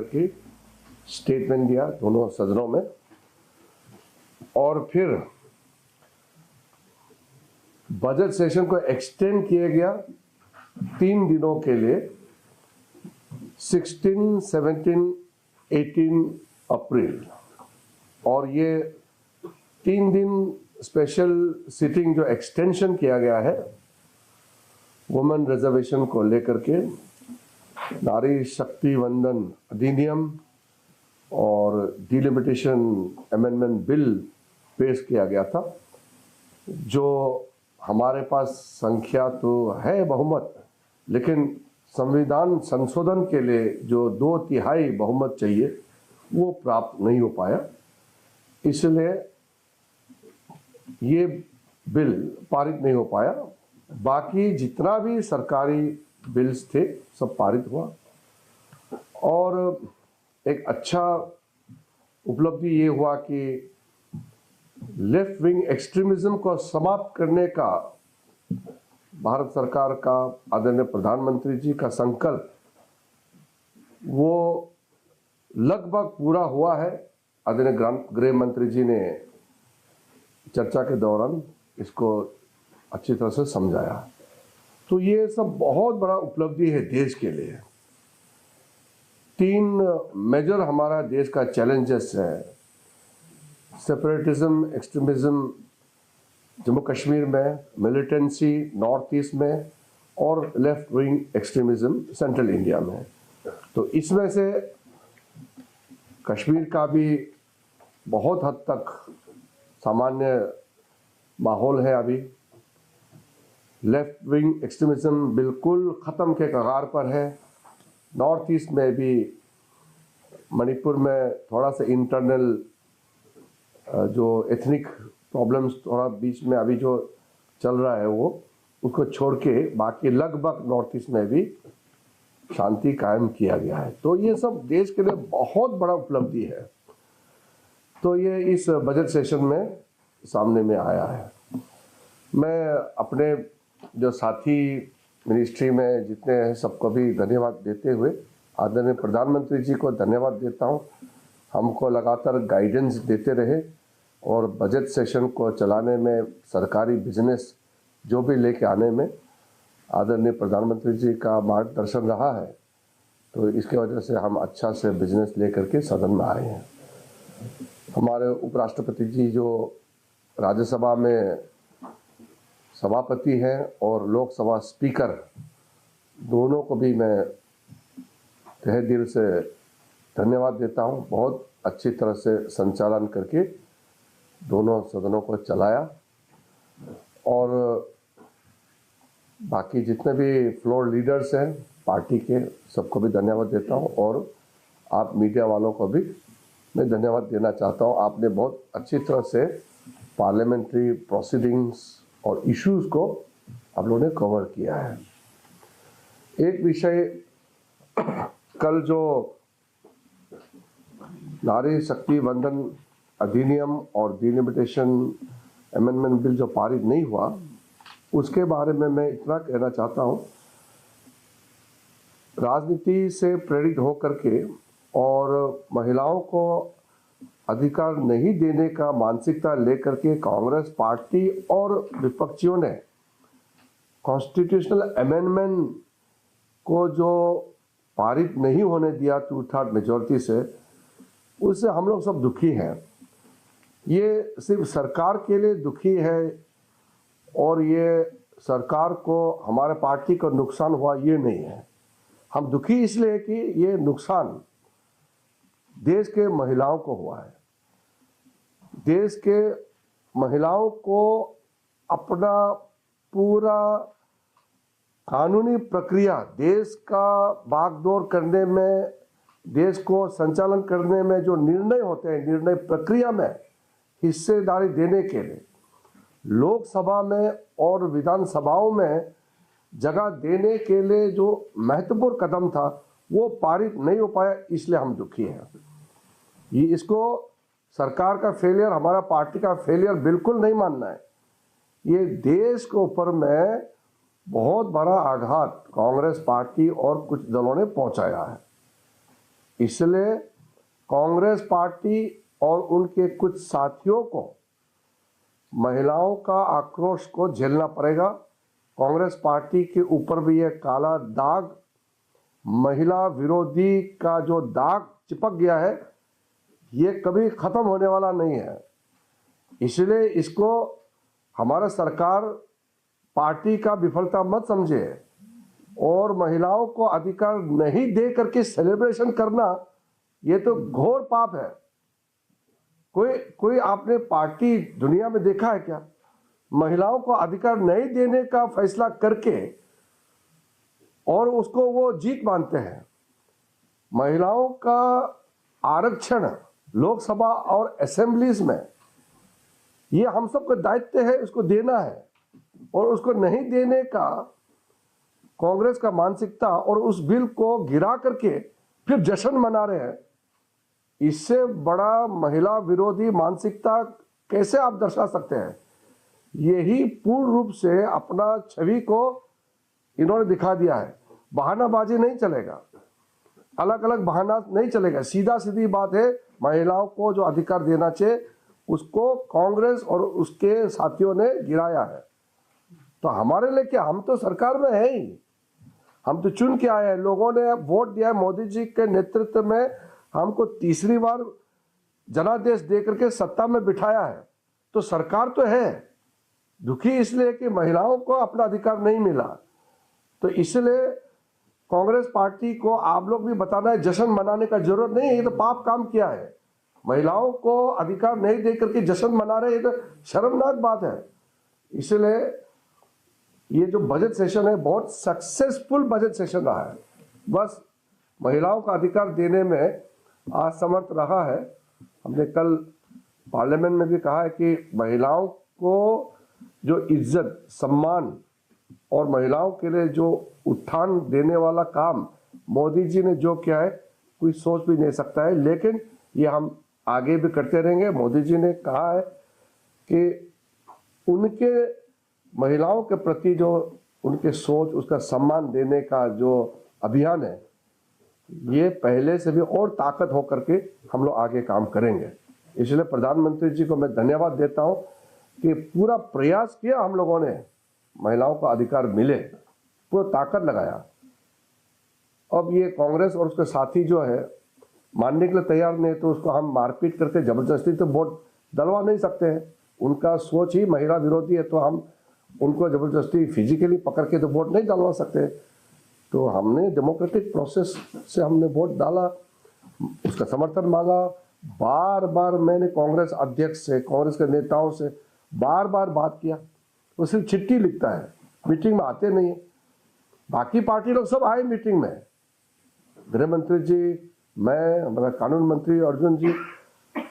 करके स्टेटमेंट दिया दोनों सदनों में, और फिर बजट सेशन को एक्सटेंड किया गया 3 दिनों के लिए, 16, 17, 18 अप्रैल। और ये 3 दिन स्पेशल सिटिंग जो एक्सटेंशन किया गया है वुमेन रिजर्वेशन को लेकर के, नारी शक्ति वंदन अधिनियम और डिलिमिटेशन अमेंडमेंट बिल पेश किया गया था, जो हमारे पास संख्या तो है बहुमत, लेकिन संविधान संशोधन के लिए जो 2/3 बहुमत चाहिए वो प्राप्त नहीं हो पाया, इसलिए ये बिल पारित नहीं हो पाया। बाकी जितना भी सरकारी बिल्स थे सब पारित हुआ। और एक अच्छा उपलब्धि ये हुआ कि लेफ्ट विंग एक्सट्रीमिज्म को समाप्त करने का भारत सरकार का, आदरणीय प्रधानमंत्री जी का संकल्प वो लगभग पूरा हुआ है। आदरणीय गृह मंत्री जी ने चर्चा के दौरान इसको अच्छी तरह से समझाया। तो ये सब बहुत बड़ा उपलब्धि है देश के लिए। 3 मेजर हमारा देश का चैलेंजेस है, सेपरेटिज्म, एक्सट्रीमिज्म जम्मू कश्मीर में, मिलिटेंसी नॉर्थ ईस्ट में, और left wing extremism central India में। तो इसमें से कश्मीर का भी बहुत हद तक सामान्य माहौल है अभी। लेफ्ट विंग एक्सट्रीमिज्म बिल्कुल ख़त्म के कगार पर है। नॉर्थ ईस्ट में भी, मणिपुर में थोड़ा सा इंटरनल जो एथनिक प्रॉब्लम्स थोड़ा बीच में अभी जो चल रहा है वो, उसको छोड़ के बाकी लगभग नॉर्थ ईस्ट में भी शांति कायम किया गया है। तो ये सब देश के लिए बहुत बड़ा उपलब्धि है। तो ये इस बजट सेशन में सामने में आया है। मैं अपने जो साथी मिनिस्ट्री में जितने हैं सबको भी धन्यवाद देते हुए आदरणीय प्रधानमंत्री जी को धन्यवाद देता हूँ। हमको लगातार गाइडेंस देते रहे और बजट सेशन को चलाने में, सरकारी बिजनेस जो भी लेके आने में आदरणीय प्रधानमंत्री जी का मार्गदर्शन रहा है। तो इसके वजह से हम अच्छा से बिजनेस लेकर के सदन में आए हैं। हमारे उपराष्ट्रपति जी जो राज्यसभा में सभापति हैं और लोकसभा स्पीकर, दोनों को भी मैं तहे दिल से धन्यवाद देता हूं। बहुत अच्छी तरह से संचालन करके दोनों सदनों को चलाया। और बाकी जितने भी फ्लोर लीडर्स हैं पार्टी के, सबको भी धन्यवाद देता हूं। और आप मीडिया वालों को भी मैं धन्यवाद देना चाहता हूं। आपने बहुत अच्छी तरह से पार्लियामेंट्री प्रोसीडिंग्स और इश्यूज को आप लोगों ने कवर किया है। एक विषय, कल जो नारी शक्ति वंदन अधिनियम और डिलिमिटेशन अमेंडमेंट बिल जो पारित नहीं हुआ, उसके बारे में मैं इतना कहना चाहता हूं, राजनीति से प्रेरित होकर के और महिलाओं को अधिकार नहीं देने का मानसिकता लेकर के कांग्रेस पार्टी और विपक्षियों ने कॉन्स्टिट्यूशनल अमेंडमेंट को जो पारित नहीं होने दिया 2/3 मेजॉरिटी से, उससे हम लोग सब दुखी हैं। ये सिर्फ सरकार के लिए दुखी है और ये सरकार को, हमारे पार्टी को नुकसान हुआ ये नहीं है। हम दुखी इसलिए कि ये नुकसान देश के महिलाओं को हुआ है। देश के महिलाओं को अपना पूरा कानूनी प्रक्रिया, देश का भागदौड़ करने में, देश को संचालन करने में जो निर्णय होते हैं, निर्णय प्रक्रिया में हिस्सेदारी देने के लिए लोकसभा में और विधानसभाओं में जगह देने के लिए जो महत्वपूर्ण कदम था वो पारित नहीं हो पाया, इसलिए हम दुखी हैं। ये इसको सरकार का फेलियर, हमारा पार्टी का फेलियर बिल्कुल नहीं मानना है। ये देश के ऊपर में बहुत बड़ा आघात कांग्रेस पार्टी और कुछ दलों ने पहुंचाया है। इसलिए कांग्रेस पार्टी और उनके कुछ साथियों को महिलाओं का आक्रोश को झेलना पड़ेगा। कांग्रेस पार्टी के ऊपर भी यह काला दाग, महिला विरोधी का जो दाग चिपक गया है, ये कभी खत्म होने वाला नहीं है। इसलिए इसको हमारा सरकार पार्टी का विफलता मत समझे और महिलाओं को अधिकार नहीं दे करके सेलिब्रेशन करना, ये तो घोर पाप है। कोई आपने पार्टी दुनिया में देखा है क्या? महिलाओं को अधिकार नहीं देने का फैसला करके और उसको वो जीत मानते हैं। महिलाओं का आरक्षण लोकसभा और असेंबलीज में, ये हम सबका दायित्व है, उसको देना है। और उसको नहीं देने का कांग्रेस का मानसिकता और उस बिल को गिरा करके फिर जश्न मना रहे हैं, इससे बड़ा महिला विरोधी मानसिकता कैसे आप दर्शा सकते हैं? यही पूर्ण रूप से अपना छवि को इन्होंने दिखा दिया है। बहानाबाजी नहीं चलेगा, अलग अलग बहाना नहीं चलेगा। सीधा सीधी बात है, महिलाओं को जो अधिकार देना चाहिए उसको कांग्रेस और उसके साथियों ने गिराया है। तो हमारे लिए क्या, हम तो सरकार में है ही, हम तो चुन के आए हैं, लोगों ने वोट दिया है। मोदी जी के नेतृत्व में हमको तीसरी बार जनादेश दे करके सत्ता में बिठाया है, तो सरकार तो है। दुखी इसलिए कि महिलाओं को अपना अधिकार नहीं मिला। तो इसलिए कांग्रेस पार्टी को आप लोग भी बताना है, जश्न मनाने का जरूरत नहीं है, ये तो पाप काम किया है। महिलाओं को अधिकार नहीं दे करके जश्न मना रहे, ये तो शर्मनाक बात है। इसलिए ये जो बजट सेशन है बहुत सक्सेसफुल बजट सेशन रहा है। बस महिलाओं का अधिकार देने में असमर्थ रहा है। हमने कल पार्लियामेंट में भी कहा है कि महिलाओं को जो इज्जत, सम्मान और महिलाओं के लिए जो उत्थान देने वाला काम मोदी जी ने जो किया है, कोई सोच भी नहीं सकता है। लेकिन ये हम आगे भी करते रहेंगे। मोदी जी ने कहा है कि उनके महिलाओं के प्रति जो उनके सोच, उसका सम्मान देने का जो अभियान है, ये पहले से भी और ताकत हो करके हम लोग आगे काम करेंगे। इसलिए प्रधानमंत्री जी को मैं धन्यवाद देता हूं कि पूरा प्रयास किया हम लोगों ने, महिलाओं का अधिकार मिले, पूरा ताकत लगाया। अब ये कांग्रेस और उसके साथी जो है मानने के लिए तैयार नहीं, तो उसको हम मारपीट करके जबरदस्ती तो वोट डलवा नहीं सकते हैं। उनका सोच ही महिला विरोधी है, तो हम उनको जबरदस्ती फिजिकली पकड़ के तो वोट नहीं डलवा सकते। तो हमने डेमोक्रेटिक प्रोसेस से हमने वोट डाला, उसका समर्थन मांगा। बार बार मैंने कांग्रेस अध्यक्ष से, कांग्रेस के नेताओं से बार बार बात किया। वो सिर्फ चिट्ठी लिखता है, मीटिंग में आते नहीं है। बाकी पार्टी लोग सब आए मीटिंग में, गृह मंत्री जी, मैं, हमारा कानून मंत्री अर्जुन जी,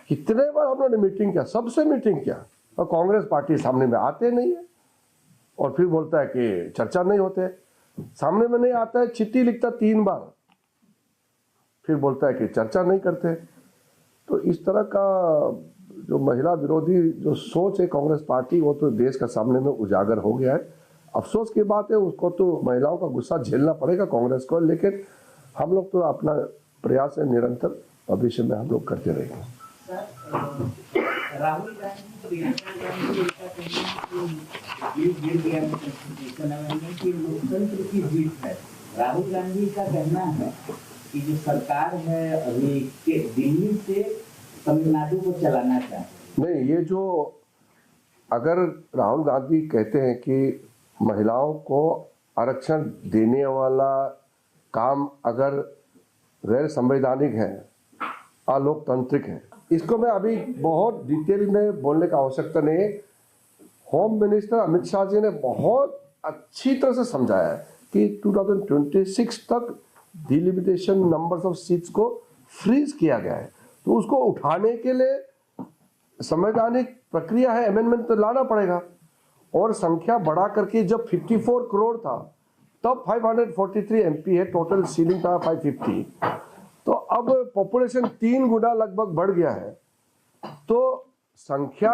कितने बार हम लोगों ने मीटिंग किया, सबसे मीटिंग किया, और कांग्रेस पार्टी सामने में आते नहीं है। और फिर बोलता है कि चर्चा नहीं होते, सामने में नहीं आता है, चिट्ठी लिखता 3 बार, फिर बोलता है कि चर्चा नहीं करते। तो इस तरह का जो महिला विरोधी जो सोच है कांग्रेस पार्टी, वो तो देश का सामने में उजागर हो गया है। अफसोस की बात है, उसको तो महिलाओं का गुस्सा झेलना पड़ेगा कांग्रेस को, लेकिन हम लोग तो अपना प्रयास है निरंतर भविष्य में हम लोग करते रहेंगे। राहुल गांधी, प्रियंका गांधी का कहना है कि गिर गया कि लोकतंत्र की जीत है। राहुल गांधी का कहना है कि जो सरकार है अभी के दिल्ली से तमिलनाडु को चलाना चाहते। नहीं, ये जो अगर राहुल गांधी कहते हैं कि महिलाओं को आरक्षण देने वाला काम अगर गैर संवैधानिक है, अलोकतांत्रिक है, इसको मैं अभी बहुत डिटेल में बोलने का आवश्यकता नहीं है। होम मिनिस्टर अमित शाह जी ने बहुत अच्छी तरह से समझाया है कि 2026 तक डिलिमिटेशन नंबर्स ऑफ सीट्स को फ्रीज किया गया है, तो उसको उठाने के लिए संवैधानिक प्रक्रिया है, अमेंडमेंट तो लाना पड़ेगा। और संख्या बढ़ा करके जब 54 करोड़ था तब 543 एमपी है, टोटल सीलिंग था 550, तो अब पॉपुलेशन 3 गुना लगभग बढ़ गया है। तो संख्या,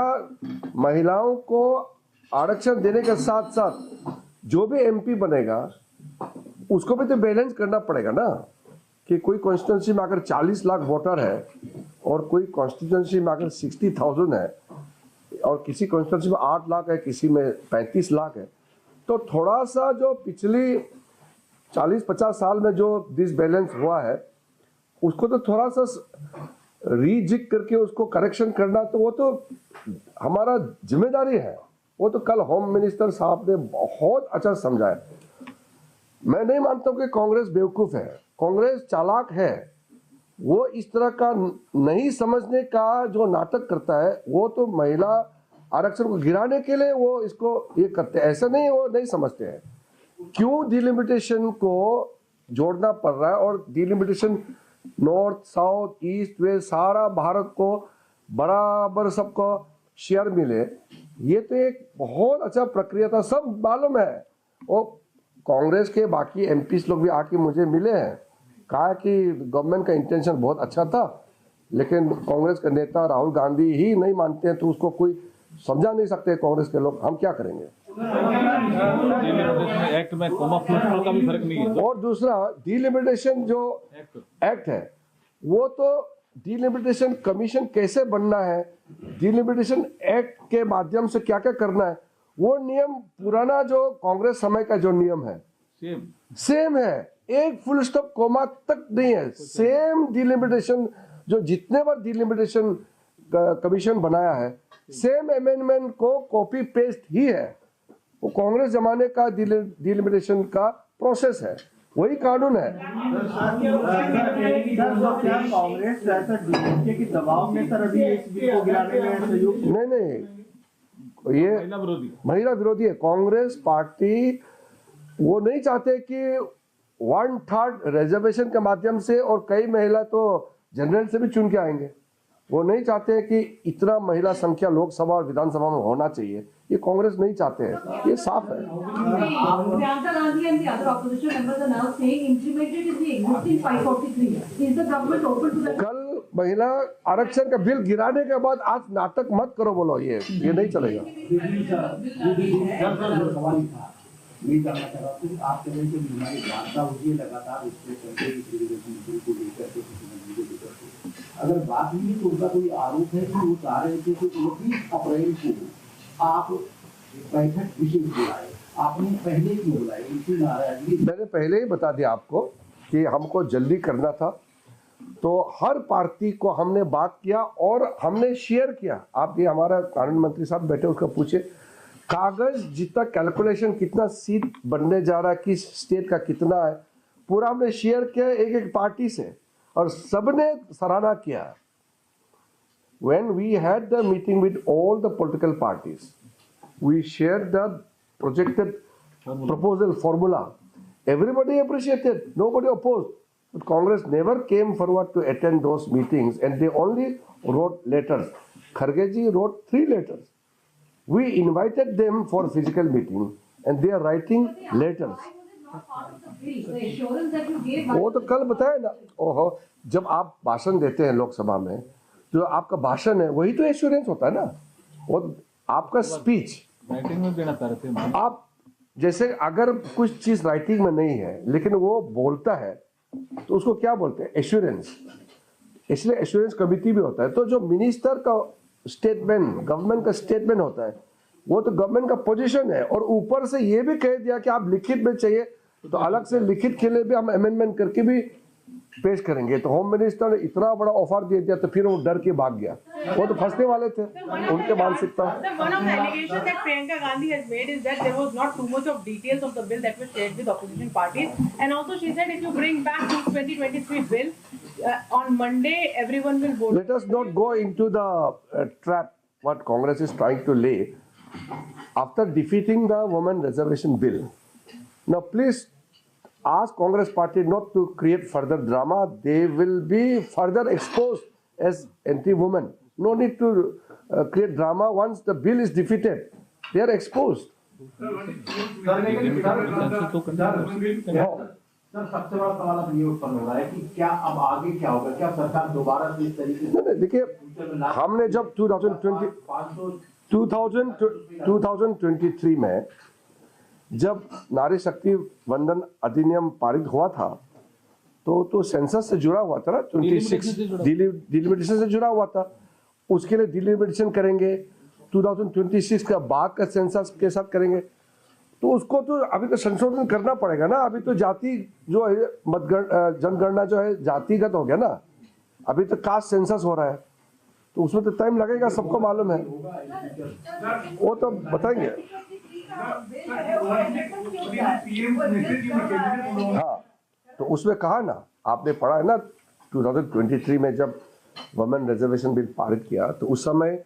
महिलाओं को आरक्षण देने के साथ साथ जो भी एमपी बनेगा उसको भी तो बैलेंस करना पड़ेगा ना, कि कोई कॉन्स्टिट्यूंसी में अगर 40 लाख वोटर है और कोई कॉन्स्टिट्यूंसी में अगर 60,000 है और किसी कॉन्स्टिट्यूंसी में 8 लाख है, किसी में 35 लाख है, तो थोड़ा सा जो पिछली 40-50 साल में जो डिसबैलेंस हुआ है उसको तो थोड़ा सा रीजिक करके उसको करेक्शन करना, तो वो तो हमारा जिम्मेदारी है। वो तो कल होम मिनिस्टर साहब ने बहुत अच्छा समझाया। मैं नहीं मानता हूँ कि कांग्रेस बेवकूफ है, कांग्रेस चालाक है। वो इस तरह का नहीं समझने का जो नाटक करता है, वो तो महिला आरक्षण को गिराने के लिए वो इसको ये करते हैं। ऐसा नहीं, वो नहीं समझते हैं क्यों डिलिमिटेशन को जोड़ना पड़ रहा है, और delimitation north south east west सारा भारत को बराबर सबको शेयर मिले, ये तो एक बहुत अच्छा प्रक्रिया था, सब मालूम है। और कांग्रेस के बाकी एमपीस लोग भी आके मुझे मिले हैं, कहा कि गवर्नमेंट का इंटेंशन बहुत अच्छा था, लेकिन कांग्रेस के नेता राहुल गांधी ही नहीं मानते हैं, तो उसको कोई समझा नहीं सकते कांग्रेस के लोग, हम क्या करेंगे। एक्ट में कोमा फ्लोट का भी फर्क नहीं है। और दूसरा डिलिमिटेशन जो एक्ट है, वो तो डिलिमिटेशन कमीशन कैसे बनना है, डिलिमिटेशन एक्ट के माध्यम से क्या क्या करना है, वो नियम पुराना जो कांग्रेस समय का जो नियम है सेम है, एक फुल स्टॉप कोमा तक नहीं है, सेम डिलिमिटेशन जो जितने बार डिलिमिटेशन कमीशन बनाया है, सेम अमेंडमेंट को कॉपी पेस्ट ही है। वो कांग्रेस जमाने का डिलिमिटेशन का प्रोसेस है, वही कानून है। कांग्रेस के दबाव में सर अभी इस बिल को गिराने में सहयोग नहीं, ये महिला विरोधी है। कांग्रेस पार्टी वो नहीं चाहते कि 1/3 रिजर्वेशन के माध्यम से, और कई महिला तो जनरल से भी चुन के आएंगे, वो नहीं चाहते कि इतना महिला संख्या लोकसभा और विधानसभा में होना चाहिए, ये कांग्रेस नहीं चाहते हैं, ये साफ है। Priyanka Gandhi and the other opposition members are now saying implemented in the existing 543. Is the government open to that? कल महिला आरक्षण का बिल गिराने के बाद आज नाटक मत करो, बोलो ये नहीं चलेगा। नहीं करना चाह रहा हूँ, आप कह रहे हैं कि हमारी वार्ता होती है लगातार उससे को लेकर के अगर बात नहीं है तो उनका कोई आरोप है कि वो चाह रहे थे कि 29 अप्रैल को आप बैठक विशेष बुलाए, आपने पहले क्यों बुलाई, इनकी नाराजगी? मैंने पहले ही बता दिया आपको कि हमको जल्दी करना था, तो हर पार्टी को हमने बात किया और हमने शेयर किया। आप ये हमारा कानून मंत्री साहब बैठे, उसका पूछे कागज जितना कैलकुलेशन कितना सीट बनने जा रहा है, किस स्टेट का कितना है, पूरा हमने शेयर किया एक एक पार्टी से, और सबने सराहना किया। When we had the meeting with all the political parties, we shared the projected proposal formula. Everybody appreciated, nobody opposed. But Congress never came forward to attend those meetings, and they only wrote letters. Kharge ji wrote 3 letters. We invited them for physical meeting, and they are writing letters. वो तो कल बताया ना, ओहो, जब आप भाषण देते हैं लोकसभा में, जो आपका भाषण है वही तो एश्योरेंस होता है ना, वो आपका स्पीच राइटिंग में देना चाहते हैं आप। जैसे अगर कुछ चीज राइटिंग में नहीं है लेकिन वो बोलता है तो उसको क्या बोलते हैं, एश्योरेंस। इसलिए एश्योरेंस कमिटी भी होता है। तो जो मिनिस्टर का स्टेटमेंट, गवर्नमेंट का स्टेटमेंट होता है, वो तो गवर्नमेंट का पोजीशन है, और ऊपर से ये भी कह दिया कि आप लिखित में चाहिए तो अलग से लिखित के लिए भी हम अमेंडमेंट करके भी पेश करेंगे। तो होम मिनिस्टर ने इतना बड़ा ऑफर दे दिया तो फिर वो डर के भाग गया, वो तो फंसने वाले थे उनके मानसिकता। One of the allegations that Priyanka Gandhi has made is that there was not too much of details of the bill that was shared with opposition parties, and also she said if you bring back the 2023 bill on Monday, everyone will vote. Let us not go into the trap what Congress is trying to lay after defeating the women reservation bill. Now please ask Congress party not to create further drama. They will be further exposed as anti-women. No need to create drama. Once the bill is defeated, they are exposed. Sir सबसे बड़ा सवाल अब ये उत्पन्न हो रहा है कि क्या अब आगे क्या होगा, क्या सरकार दोबारा से इस तरीके से? देखिए, हमने जब 2023 में जब नारी शक्ति वंदन अधिनियम पारित हुआ था, तो सेंसस से जुड़ा हुआ था ना, 26 डिलिमिटेशन से जुड़ा हुआ था। उसके लिए डिलिमिटेशन करेंगे, 2026 का बाद का सेंसस के साथ करेंगे, तो उसको तो अभी तो संशोधन करना पड़ेगा ना। अभी तो जाति जो है जनगणना जो है जातिगत हो गया ना, अभी तो कास्ट सेंसस हो रहा है, तो उसमें तो टाइम लगेगा, सबको मालूम है, वो तो बताएंगे। हाँ, तो उसमें कहा ना, आपने पढ़ा है ना 2023 में जब वुमेन रिजर्वेशन बिल पारित किया, तो उस समय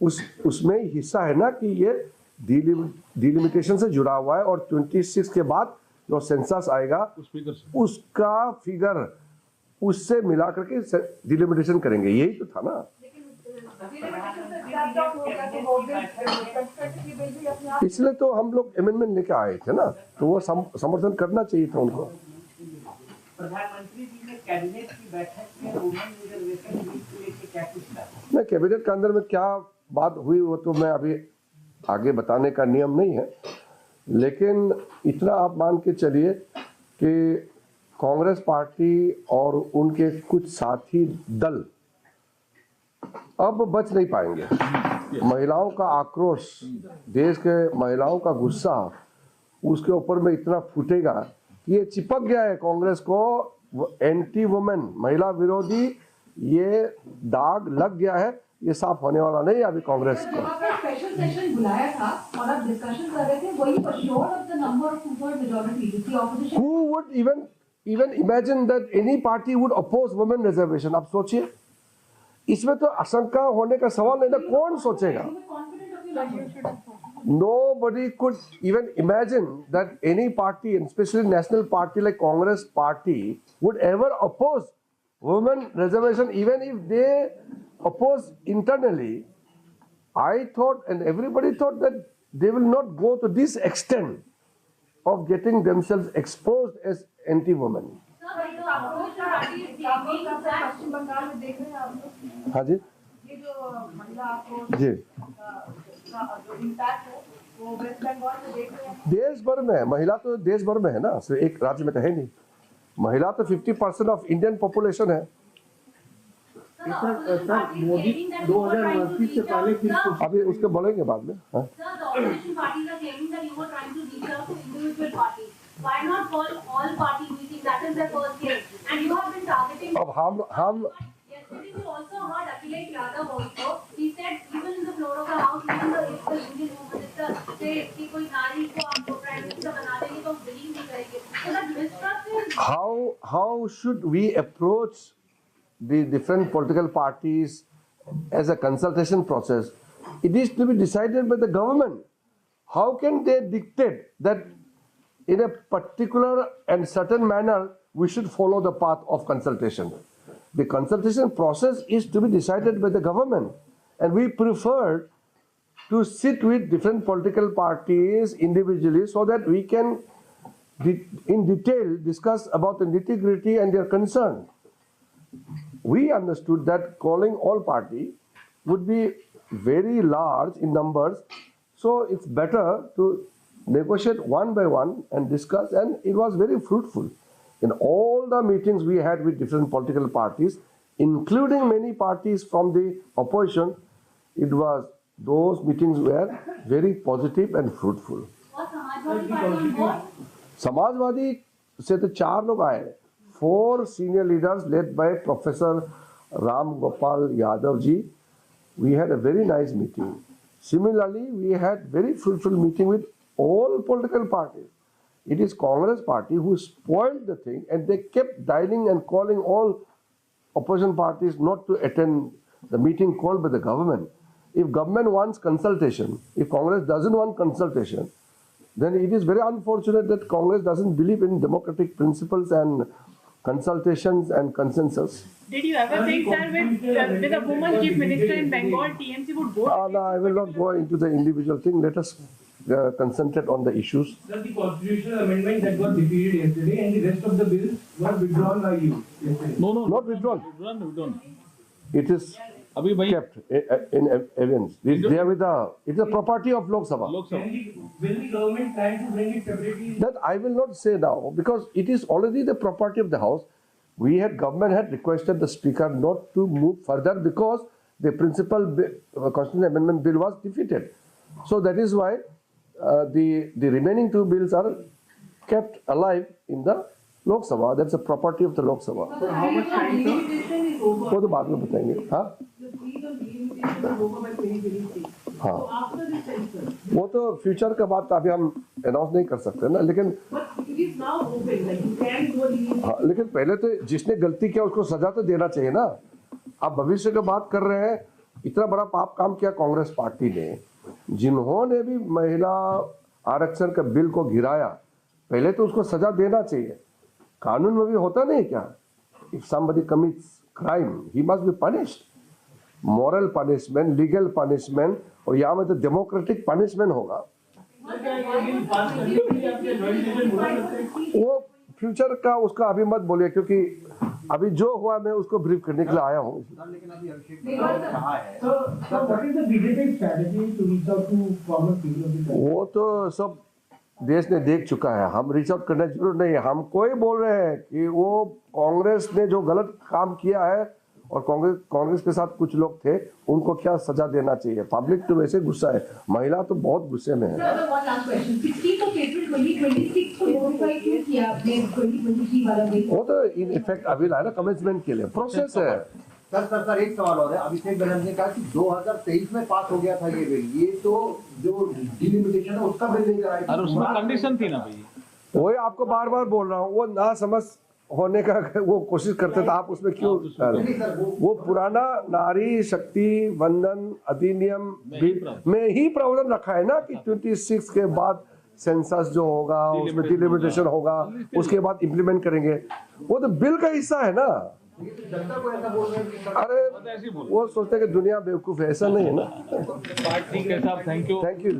उसमें हिस्सा है ना कि ये डिलिमिटेशन से जुड़ा हुआ है, और 26 के बाद जो सेंसस आएगा उसका फिगर उससे मिला करके डिलिमिटेशन करेंगे, यही तो था ना। इसलिए तो हम लोग अमेंडमेंट लेके आए थे ना, तो वो समर्थन करना चाहिए था उनको। प्रधानमंत्री जी ने कैबिनेट की बैठक में वुमेन रिजर्वेशन बिल को लेकर क्या कुछ कहा? मैं कैबिनेट के अंदर में क्या बात हुई वो तो मैं अभी आगे बताने का नियम नहीं है, लेकिन इतना आप मान के चलिए कि कांग्रेस पार्टी और उनके कुछ साथी दल अब बच नहीं पाएंगे। महिलाओं का आक्रोश, देश के महिलाओं का गुस्सा उसके ऊपर में इतना फूटेगा कि ये चिपक गया है कांग्रेस को, एंटी वुमेन, महिला विरोधी, ये दाग लग गया है, ये साफ होने वाला नहीं अभी कांग्रेस को। स्पेशल सेशन बुलाया था और आप डिस्कशन कर रहे थे, वही assured of the number of two-third majority, the opposition. Who would even imagine that any party would oppose women reservation? आप सोचिए, इसमें तो आशंका होने का सवाल नहीं ना, कौन सोचेगा? Nobody could even imagine that any party, and especially national party like Congress party, would ever oppose women reservation, even if they oppose internally. I thought, and everybody thought, that they will not go to this extent of getting themselves exposed as anti-women. पश्चिम बंगाल में देख रहे हैं आप लोग, हाँ जी, ये जो महिला आक्रोश जी, का जो इम्पैक्ट है वो वेस्ट बंगाल में देख रहे हैं। देश भर में है, महिला तो देश भर में है ना, सिर्फ एक राज्य में तो है नहीं। महिला तो 50% ऑफ इंडियन पॉपुलेशन है। मोदी 2029 से पहले फिर अभी उसके बोलेंगे बाद में। हाँ? Sir, the opposition parties are claiming that you were trying to reach out to individual parties. Why not call all party meetings? That is their first claim. And you have been targeting. अब हम Yesterday we also heard Akhilesh Yadav also. He said even in the floor of the house, even if the Indian Home Minister says कि कोई नारी को आप prime minister बना देंगे तो बिलीव नहीं करेंगे. So that mistrust is. how should we approach the different political parties as a consultation process? It is to be decided by the government. How can they dictate that in a particular and certain manner we should follow the path of consultation? The consultation process is to be decided by the government, and we prefer to sit with different political parties individually so that we can in detail discuss about the nitty-gritty and their concern. We understood that calling all party would be very large in numbers, so it's better to negotiate one by one and discuss, and it was very fruitful. In all the meetings we had with different political parties, including many parties from the opposition, those meetings were very positive and fruitful. और Samajwadi party on board? Samajwadi से तो 4 लोग आए, 4 senior leaders led by Professor Ram Gopal Yadav ji. We had a very nice meeting. Similarly, we had very fruitful meeting with all political parties. It is Congress party who spoiled the thing, and they kept dialing and calling all opposition parties not to attend the meeting called by the government. If government wants consultation, if Congress doesn't want consultation, then it is very unfortunate that Congress doesn't believe in democratic principles and consultations and consensus. Did you ever think, sir, with a woman chief minister in Bengal, TMC would vote? No, I will not go into the individual thing. Let us concentrate on the issues. Sir, the constitutional amendment that was defeated yesterday and the rest of the bills were withdrawn by you yesterday. No, Not withdrawn. Withdrawn. It is अभी भाई kept in evidence. They are with the, it is a property of Lok Sabha. Lok Sabha Will the government try to bring it separately? That I will not say now because it is already the property of the house. Government had requested the speaker not to move further because the principal constitutional amendment bill was defeated. So that is why the remaining two bills are kept alive in the Lok Sabha. That's a property of the Lok Sabha. But the freeze on delimitation is over. वो तो बाद में बताएंगे. हाँ The freeze on delimitation is over by 2026. हाँ. So after this session, वो तो future का बात अभी हम अनाउंस नहीं कर सकते ना, लेकिन but it is now open, like you can do a delimitation. हाँ, लेकिन पहले तो जिसने गलती किया उसको सजा तो देना चाहिए ना. आप भविष्य की बात कर रहे हैं. इतना बड़ा पाप काम किया कांग्रेस पार्टी ने, जिन्होंने भी महिला आरक्षण के बिल को गिराया, पहले तो उसको सजा देना चाहिए. कानून में भी होता नहीं क्या, if somebody commits crime he must be punished, moral punishment, legal punishment, और यहाँ में तो डेमोक्रेटिक पनिशमेंट होगा. वो फ्यूचर का उसका अभी मत बोलिए, क्योंकि अभी जो हुआ मैं उसको ब्रीफ करने के लिए आया हूँ. लेकिन अभी अभिषेक ने कहा है So what is the BJP strategy to reach out to common people of the country? वो तो सब देश ने देख चुका है. हम रीच आउट करने की जरूरत नहीं है. हम कोई बोल रहे हैं कि वो कांग्रेस ने जो गलत काम किया है और कांग्रेस के साथ कुछ लोग थे, उनको क्या सजा देना चाहिए. पब्लिक तो वैसे गुस्सा है, महिला तो बहुत गुस्से में है. Sir, one last question. 16th of April 2026 को notify क्यों किया आपने 2023 वाला बिल? वो तो इन इफेक्ट अभी लाया ना कमेंसमेंट के लिए, प्रोसेस है. सर एक सवाल और है. अभिषेक बनर्जी ने कहा कि 2023 में पास हो गया था ये बिल, ये तो जो डिलिमिटेशन है उसका बिल नहीं कराया. और उसमें कंडीशन थी ना भाई. वही आपको बार बार बोल रहा हूँ, वो ना समझ होने का वो कोशिश करते थे. आप उसमें क्यों वो पुराना नारी शक्ति वंदन अधिनियम में ही प्रावधान रखा है ना कि 26 के बाद सेंसस जो होगा उसमें डिलिमिटेशन होगा, उसके बाद इम्प्लीमेंट करेंगे. वो तो बिल का हिस्सा है ना. जनता को ऐसा बोल रहे हैं. अरे वो सोचते हैं कि दुनिया बेवकूफ है, ऐसा नहीं है ना. ठीक है साहब, थैंक यू. Thank you.